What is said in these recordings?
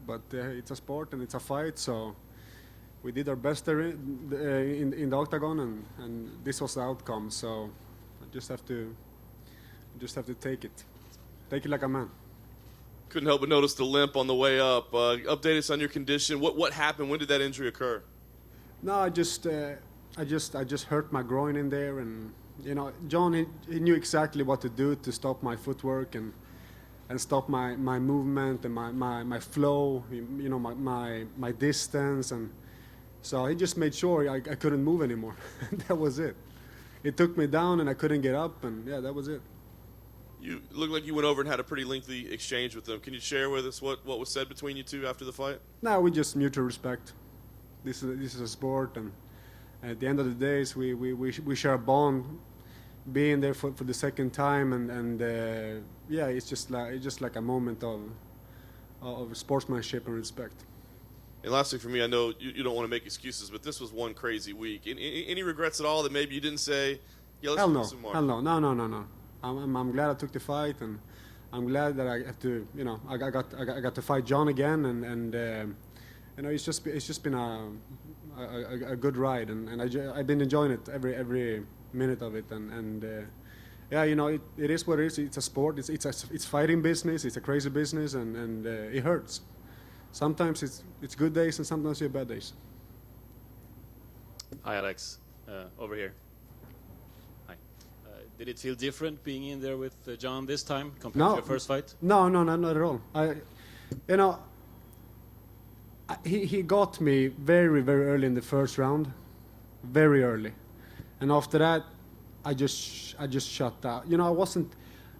but it's a sport and it's a fight. So we did our best there in the octagon, and this was the outcome. So I just have to take it like a man. Couldn't help but notice the limp on the way up. Update us on your condition. What happened? When did that injury occur? No, I just hurt my groin in there, and Jon he knew exactly what to do to stop my footwork and stop my movement and my flow, my distance, and so he just made sure I couldn't move anymore. That was it. It took me down and I couldn't get up, and yeah, that was it. You looked like you went over and had a pretty lengthy exchange with them. Can you share with us what was said between you two after the fight? No, we just mutual respect. This is a sport, and at the end of the days, we share a bond, being there for the second time, and yeah, it's just like a moment of sportsmanship and respect. And lastly, for me, I know you don't want to make excuses, but this was one crazy week. Any regrets at all that maybe you didn't say, yeah, let's do some more? Hell no. I'm glad I took the fight, and I'm glad that I have to, I got to fight Jon again, and it's just been a good ride, and I've been enjoying it every minute of it, and yeah, it is what it is. It's a sport. It's fighting business. It's a crazy business, and it hurts. Sometimes it's good days, and sometimes you have bad days. Hi, Alex. Over here. Hi. Did it feel different being in there with Jon this time compared to your first fight? No, not at all. He got me very, very early in the first round, very early, and after that, I just shut down.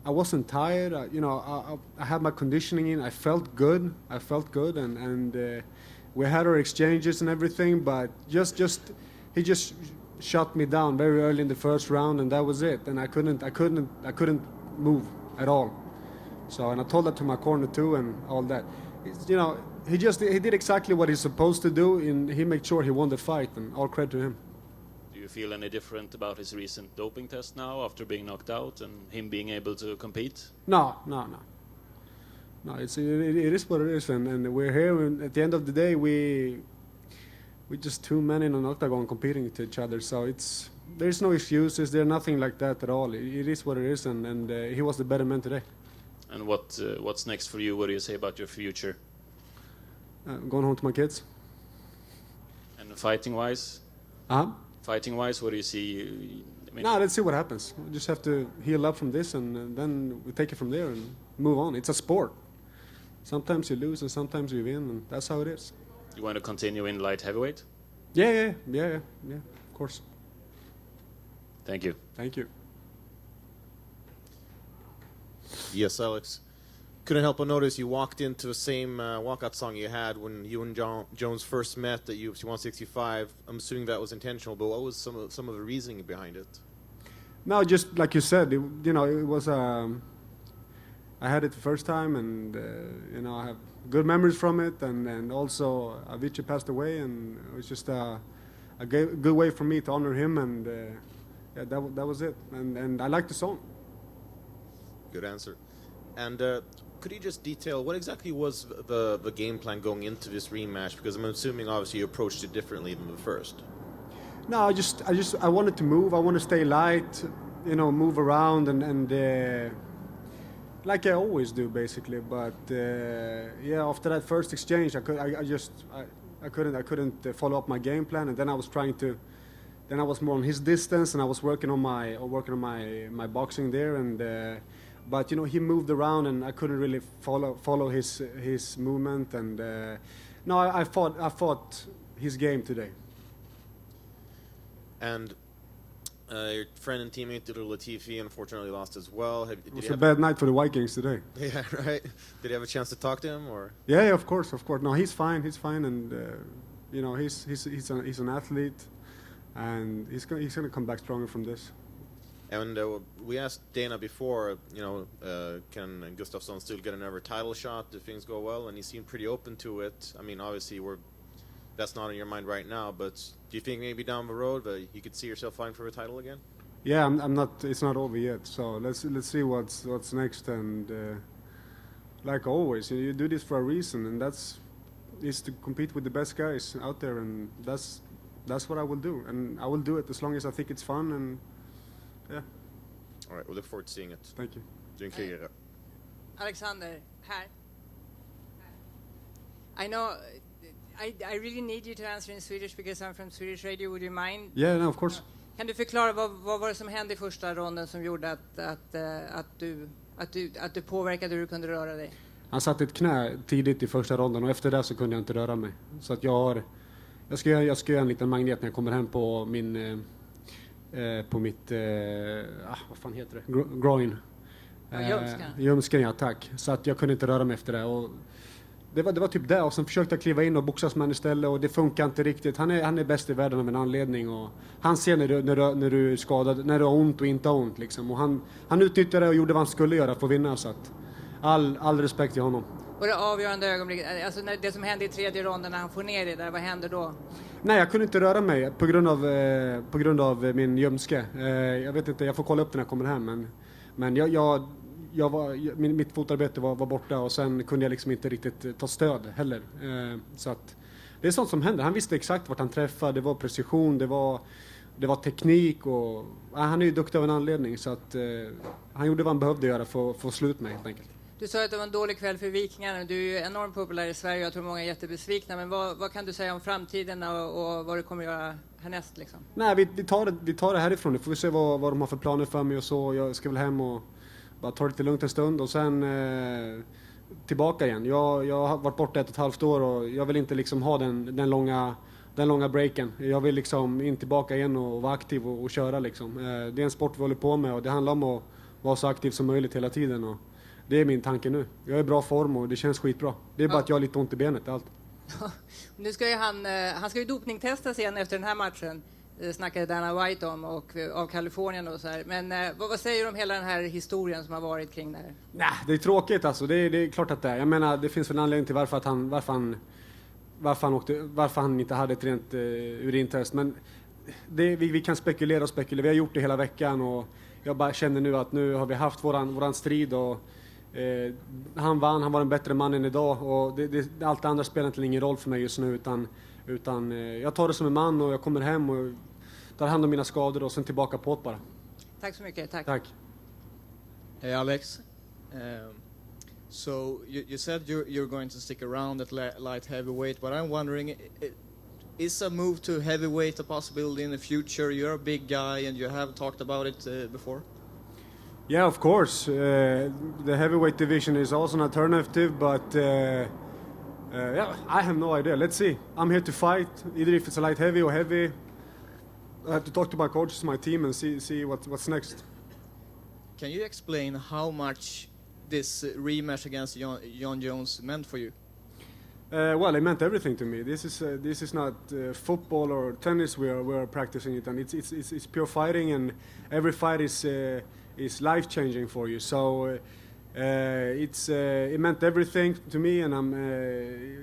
I wasn't tired. I had my conditioning in. I felt good, and we had our exchanges and everything. But he just shut me down very early in the first round, and that was it. And I couldn't move at all. So, and I told that to my corner too, and all that. He did exactly what he's supposed to do, and he made sure he won the fight, and all credit to him. Do you feel any different about his recent doping test now after being knocked out and him being able to compete? No. It is what it is, and we're here. And at the end of the day, we just two men in an octagon competing to each other. So there's no excuses. There's nothing like that at all. It is what it is, and he was the better man today. And what's next for you? What do you say about your future? Going home to my kids. And fighting-wise? Fighting-wise, what do you see? Let's see what happens. We just have to heal up from this, and then we take it from there and move on. It's a sport. Sometimes you lose and sometimes you win, and that's how it is. You want to continue in light heavyweight? Yeah, of course. Thank you. Thank you. Yes, Alex. Couldn't help but notice you walked into the same walkout song you had when you and Jon Jones first met at UFC 165. I'm assuming that was intentional, but what was some of the reasoning behind it? No, just like you said, it was. I had it the first time, and I have good memories from it, and also Avicii passed away, and it was just a good way for me to honor him, and yeah, that was it, and I like the song. Good answer. And could you just detail what exactly was the game plan going into this rematch? Because I'm assuming obviously you approached it differently than the first. No, I wanted to move. I want to stay light, move around, and like I always do, basically. But yeah, after that first exchange, I couldn't follow up my game plan, and then I was then I was more on his distance, and I was working on my boxing there, and. But he moved around, and I couldn't really follow his movement, and no, I fought his game today. And your friend and teammate Dilo Latifi unfortunately lost as well. It was a bad night for the Vikings today. Yeah, right. Did you have a chance to talk to him, or? Yeah, of course. No, he's fine, and he's an athlete, and he's gonna come back stronger from this. And we asked Dana before, can Gustafsson still get another title shot if things go well? And he seemed pretty open to it. I mean, obviously, that's not on your mind right now, but do you think maybe down the road you could see yourself fighting for a title again? Yeah, I'm not. It's not over yet. So let's see what's next. And like always, you do this for a reason, and that's is to compete with the best guys out there, and that's what I will do, and I will do it as long as I think it's fun, and yeah. All right, we look forward to seeing it. Thank you. Dziękuję. Alexander, här. I know I really need you to answer in Swedish because I'm from Swedish radio. Would you mind? Yeah, no, of course. Kan du förklara vad var det som hände i första ronden som gjorde att du påverkade hur du kunde röra dig? Han satte ett knä tidigt i första ronden och efter det så kunde jag inte röra mig. Så att jag ska göra en liten magnet när jag kommer hem på min mitt vad fan heter det? Groin. Ljumsken, ja, tack. Så att jag kunde inte röra mig efter det, och det var typ det, och sen försökte jag kliva in och boxas med istället, och det funkar inte riktigt. Han är bäst i världen av en anledning, och han ser när du är skadad, när du har ont och inte har ont liksom, och han utnyttjade det och gjorde vad han skulle göra för att vinna, så att all respekt till honom. Och det avgörande ögonblicket, alltså när det som hände i tredje ronden när han får ner det där, vad händer då? Nej, jag kunde inte röra mig på grund av min ljumske. Jag vet inte, jag får kolla upp den när jag kommer hem, men mitt fotarbete var borta, och sen kunde jag liksom inte riktigt ta stöd heller. Så att det är sånt som händer. Han visste exakt vart han träffade, det var precision, det var teknik, och han är ju duktig av en anledning, så att han gjorde vad han behövde göra för att få slut med, helt enkelt. Du sa att det var en dålig kväll för Vikingarna. Du är ju enormt populär i Sverige, jag tror många är jättebesvikna, men vad kan du säga om framtiden och vad du kommer göra härnäst liksom? Nej, vi tar det härifrån. Nu får vi se vad de har för planer för mig och så. Jag ska väl hem och bara ta det lite lugnt en stund, och sen tillbaka igen. Jag har varit borta 1,5 år, och jag vill inte liksom ha den långa breaken. Jag vill liksom in tillbaka igen och vara aktiv och köra liksom. Det är en sport vi håller på med, och det handlar om att vara så aktiv som möjligt hela tiden, och det är min tanke nu. Jag är i bra form och det känns skitbra. Det är bara att jag har lite ont i benet, allt. Nu ska ju han ska ju dopningstestas igen efter den här matchen. Snackade Dana White om, och av Kalifornien och så här. Men vad säger du om hela den här historien som har varit kring det här? Nej, det är tråkigt alltså. Det är klart att det är. Jag menar, det finns väl en anledning till varför han inte hade ett rent urintest. Men vi kan spekulera. Vi har gjort det hela veckan, och jag bara känner nu att nu har vi haft våran strid, och han vann, han var en bättre man än idag, och allt det andra spelar inte ingen roll för mig just nu, utan jag tar det som en man, och jag kommer hem och tar hand om mina skador, och sen tillbaka på det bara. Tack så mycket, tack. Hey Alex, so you said you're going to stick around at light heavyweight, but I'm wondering, is a move to heavyweight a possibility in the future? You're a big guy and you have talked about it before. Yeah, of course. The heavyweight division is also an alternative, but yeah, I have no idea. Let's see. I'm here to fight, either if it's a light heavy or heavy. I have to talk to my coaches, my team, and see what's next. Can you explain how much this rematch against Jon Jones meant for you? Well, it meant everything to me. This is not football or tennis. We are practicing it, and it's pure fighting, and every fight is life changing for you. So it meant everything to me, and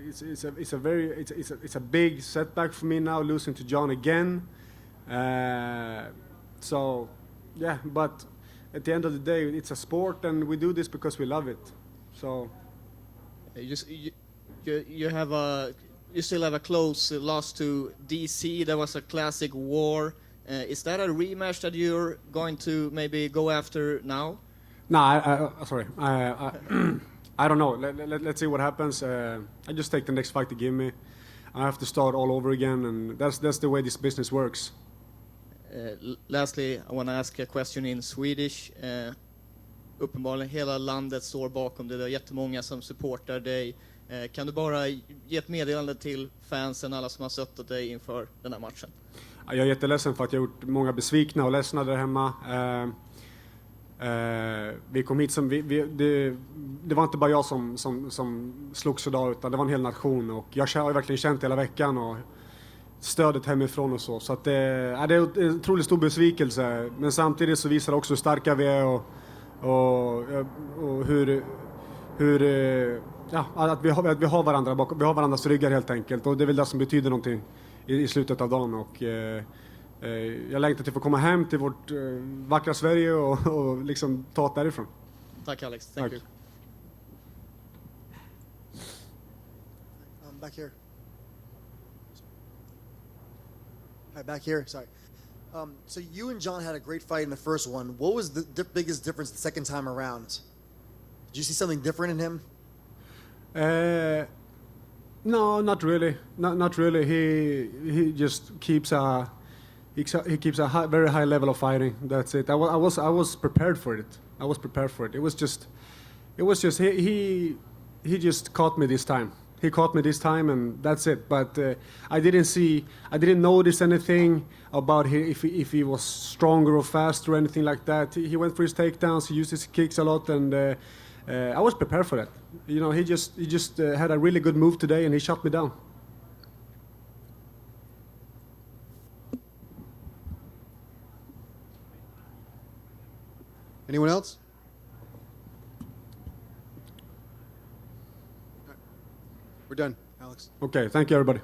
it's a big setback for me now, losing to Jon again. So yeah, but at the end of the day, it's a sport, and we do this because we love it. So you still have a close loss to DC. That was a classic war. Is that a rematch that you're going to maybe go after now? No, sorry. I don't know. Let's see what happens. I just take the next fight they give me. I have to start all over again, and that's the way this business works. Lastly, I want to ask a question in Swedish. Uppenbarligen hela landet står bakom det. Det är jättemånga som supportar dig. Kan du bara ge ett meddelande till fansen, alla som har stöttat dig inför den här matchen? Jag är jätteledsen för att jag har gjort många besvikna och ledsna där hemma. Vi kom hit som det var inte bara jag som slogs idag, utan det var en hel nation, och jag har verkligen känt hela veckan och stödet hemifrån och så att det är en otroligt stor besvikelse, men samtidigt så visar det också hur starka vi är och att vi har varandra bakom, vi har varandras ryggar helt enkelt, och det är väl det som betyder någonting i slutet av dagen, och jag längtar till att få komma hem till vårt vackra Sverige och liksom ta det därifrån. Tack Alex, thank you. Back here. Hi, back here. Sorry. So you and Jon had a great fight in the first one. What was the biggest difference the second time around? Did you see something different in him? No, not really. Not really. He just keeps a very high level of fighting. That's it. I was prepared for it. I was prepared for it. It was just he just caught me this time. He caught me this time, and that's it. But I didn't notice anything about if he was stronger or faster or anything like that. He went for his takedowns. He used his kicks a lot, and I was prepared for that. You know, he just had a really good move today, and he shot me down. Anyone else? We're done, Alex. Okay, thank you, everybody.